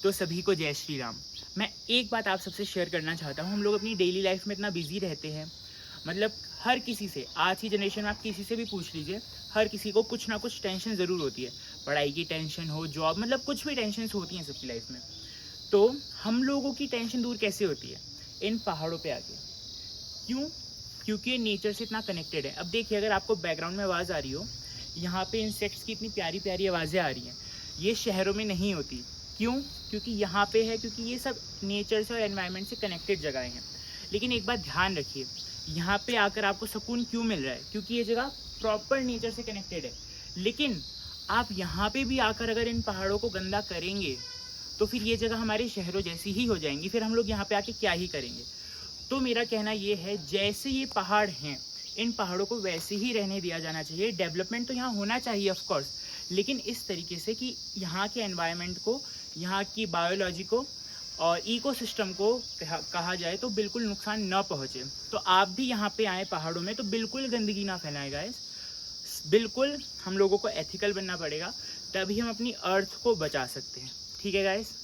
तो सभी को जय श्री राम। मैं एक बात आप सबसे शेयर करना चाहता हूँ। हम लोग अपनी डेली लाइफ में इतना बिजी रहते हैं, मतलब हर किसी से, आज की जनरेशन में आप किसी से भी पूछ लीजिए, हर किसी को कुछ ना कुछ टेंशन ज़रूर होती है। पढ़ाई की टेंशन हो, जॉब, मतलब कुछ भी टेंशन होती हैं सबकी लाइफ में। तो हम लोगों की टेंशन दूर कैसे होती है? इन पहाड़ों पे आके। क्यों? क्योंकि ये नेचर से इतना कनेक्टेड है। अब देखिए, अगर आपको बैकग्राउंड में आवाज़ आ रही हो, यहाँ पे इंसेक्ट्स की इतनी प्यारी प्यारी आवाज़ें आ रही हैं, ये शहरों में नहीं होती। क्यों? क्योंकि यहाँ पे है, क्योंकि ये सब नेचर से और एनवायरनमेंट से कनेक्टेड जगहें हैं। लेकिन एक बात ध्यान रखिए, यहाँ पे आकर आपको सुकून क्यों मिल रहा है? क्योंकि ये जगह प्रॉपर नेचर से कनेक्टेड है। लेकिन आप यहाँ पे भी आकर अगर इन पहाड़ों को गंदा करेंगे तो फिर ये जगह हमारे शहरों जैसी ही हो जाएंगी। फिर हम लोग यहाँ पे आके क्या ही करेंगे? तो मेरा कहना ये है, जैसे ये पहाड़ हैं, इन पहाड़ों को वैसे ही रहने दिया जाना चाहिए। डेवलपमेंट तो यहाँ होना चाहिए ऑफ कोर्स, लेकिन इस तरीके से कि यहाँ के एनवायरनमेंट को, यहाँ की बायोलॉजी को और इकोसिस्टम को कहा जाए तो बिल्कुल नुकसान न पहुँचे। तो आप भी यहाँ पे आए पहाड़ों में तो बिल्कुल गंदगी ना फैलाएं गाइस। बिल्कुल हम लोगों को एथिकल बनना पड़ेगा, तभी हम अपनी अर्थ को बचा सकते हैं। ठीक है गाइस।